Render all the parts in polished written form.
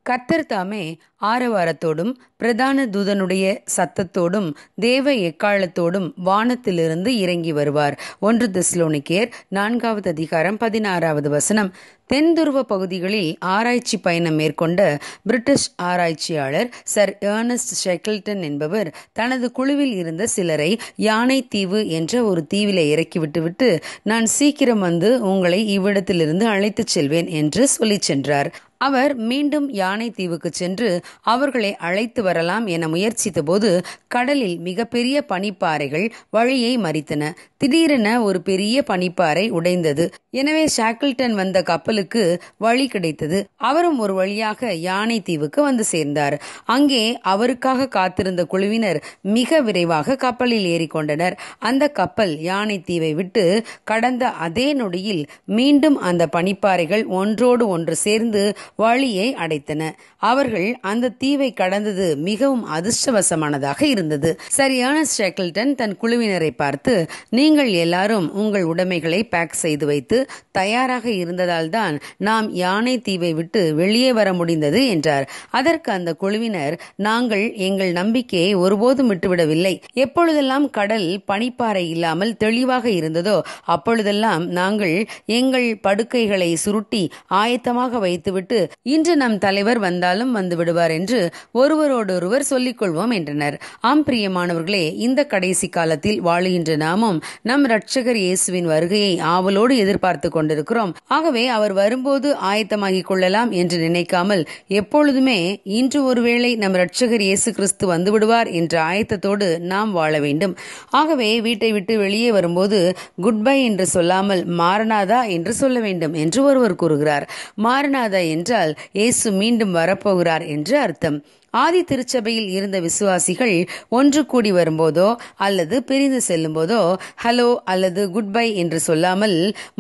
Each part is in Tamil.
கர்த்தர் தாமே ஆரவாரத்தோடும் பிரதான தூதனுடைய சத்தத்தோடும் தேவ எக்காலத்தோடும் வானத்திலிருந்து இறங்கி வருவார். 1 தெசலோனிக்கேயர் 4:16 தென் துருவ பகுதிகளில் ஆராய்ச்சி பயணம் மேற்கொண்ட பிரிட்டிஷ் ஆராய்ச்சியாளர் சர் ஏர்னஸ்ட் ஷெக்கில்டன் என்பவர் தனது குழுவில் இருந்த சிலரை யானை தீவு என்ற ஒரு தீவிலே இறக்கிவிட்டுவிட்டு, நான் சீக்கிரம் வந்து உங்களை இவ்விடத்திலிருந்து அழைத்துச் செல்வேன் என்று சொல்லிச் சென்றார். அவர் மீண்டும் யானை தீவுக்கு சென்று அவர்களை அழைத்து வரலாம் என முயற்சித்த போது கடலில் மிகப்பெரிய பனிப்பாறைகள் வழியை மறித்தன. திடீரென ஒரு பெரிய பனிப்பாறை உடைந்தது. எனவே ஷாக்கில்டன் வந்த கப்பலுக்கு வழி கிடைத்தது. அவரும் ஒரு வழியாக யானை தீவுக்கு வந்து சேர்ந்தார். அங்கே அவருக்காக காத்திருந்த குழுவினர் மிக விரைவாக கப்பலில் ஏறிக்கொண்டனர். அந்த கப்பல் யானை தீவை விட்டு கடந்த அதே நொடியில் மீண்டும் அந்த பனிப்பாறைகள் ஒன்றோடு ஒன்று சேர்ந்து வழியை அடைத்தன. அவர்கள் அந்த தீவை கடந்தது மிகவும் அதிர்ஷ்டவசமானதாக இருந்தது. சர் ஏர்னஸ்ட் ஷெக்கில்டன் தன் குழுவினரை பார்த்து, நீங்கள் எல்லாரும் உங்கள் உடைமைகளை பேக் செய்து வைத்து தயாராக இருந்ததால் தான் நாம் யானை தீவை விட்டு வெளியே வர முடிந்தது என்றார். அதற்கு அந்த குழுவினர், நாங்கள் எங்கள் நம்பிக்கையை ஒருபோதும் விட்டுவிடவில்லை. எப்பொழுதெல்லாம் கடல் பனிப்பாறை இல்லாமல் தெளிவாக இருந்ததோ அப்பொழுதெல்லாம் நாங்கள் எங்கள் படுக்கைகளை சுருட்டி ஆயத்தமாக வைத்துவிட்டு இன்று நம் தலைவர் வந்தாலும் வந்து விடுவார் என்று ஒருவரோடொருவர் சொல்லிக் கொள்வோம் என்றனர். ஆம் பிரியமானவர்களே, இந்த கடைசி காலத்தில் வாழுகின்ற நாமும் நம் இரட்சகர் இயேசுவின் வருகையை ஆவலோடு எதிர்பார்த்து கொண்டிருக்கிறோம். ஆகவே அவர் வரும்போது ஆயத்தமாகிக் கொள்ளலாம் என்று நினைக்காமல் எப்பொழுதுமே இன்று ஒருவேளை நம் இரட்சகர் இயேசு கிறிஸ்து வந்து விடுவார் என்ற ஆயத்தத்தோடு நாம் வாழ வேண்டும். ஆகவே வீட்டை விட்டு வெளியே வரும்போது குட் பை என்று சொல்லாமல் மாரநாதா என்று சொல்ல வேண்டும் என்று ஒருவர் கூறுகிறார். மாரநாதா என்றால் இயேசு மீண்டும் வரப்போகிறார் என்று அர்த்தம். ஆதி திருச்சபையில் இருந்த விசுவாசிகள் ஒன்று கூடி வரும்போதோ அல்லது பிரிந்து செல்லும் போதோ ஹலோ அல்லது குட் பை என்று சொல்லாமல்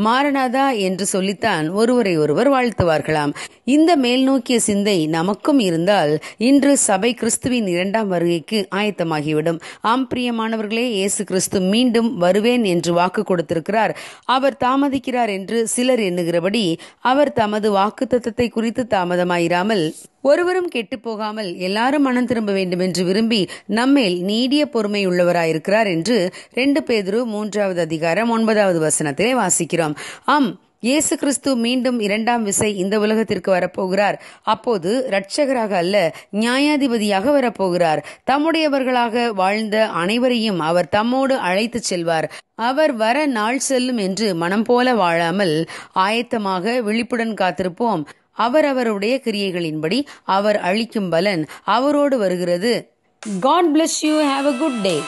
மாரநாதா என்று சொல்லித்தான் ஒருவரை ஒருவர் வாழ்த்துவார்களாம். இந்த மேல்நோக்கிய சிந்தை நமக்கும் இருந்தால் இன்று சபை கிறிஸ்துவின் 2ஆம் வருகைக்கு ஆயத்தமாகிவிடும். ஆம் பிரியமானவர்களே, இயேசு கிறிஸ்து மீண்டும் வருவேன் என்று வாக்கு கொடுத்திருக்கிறார். அவர் தாமதிக்கிறார் என்று சிலர் எண்ணுகிறபடி அவர் தமது வாக்குத்தத்தத்தை குறித்து தாமதமாயிராமல் ஒருவரும் கெட்டு போகாமல் எல்லாரும் மனம் திரும்ப வேண்டும் என்று விரும்பி நம்மேல் நீடிய பொறுமை உள்ளவராயிருக்கிறார் என்று 2 பேதுரு 3:9 வாசிக்கிறோம். ஆம், இயேசு கிறிஸ்து மீண்டும் 2ஆம் விசை இந்த உலகத்திற்கு வரப்போகிறார். அப்போது இரட்சகராக அல்ல, நியாயாதிபதியாக வரப்போகிறார். தம்முடையவர்களாக வாழ்ந்த அனைவரையும் அவர் தம்மோடு அழைத்து செல்வார். அவர் வர நாள் செல்லும் என்று மனம் போல வாழாமல் ஆயத்தமாக விழிப்புடன் காத்திருப்போம். அவருடைய கிரியைகளின்படி அவர் அளிக்கும் பலன் அவரோடு வருகிறது. God bless you. Have a good day.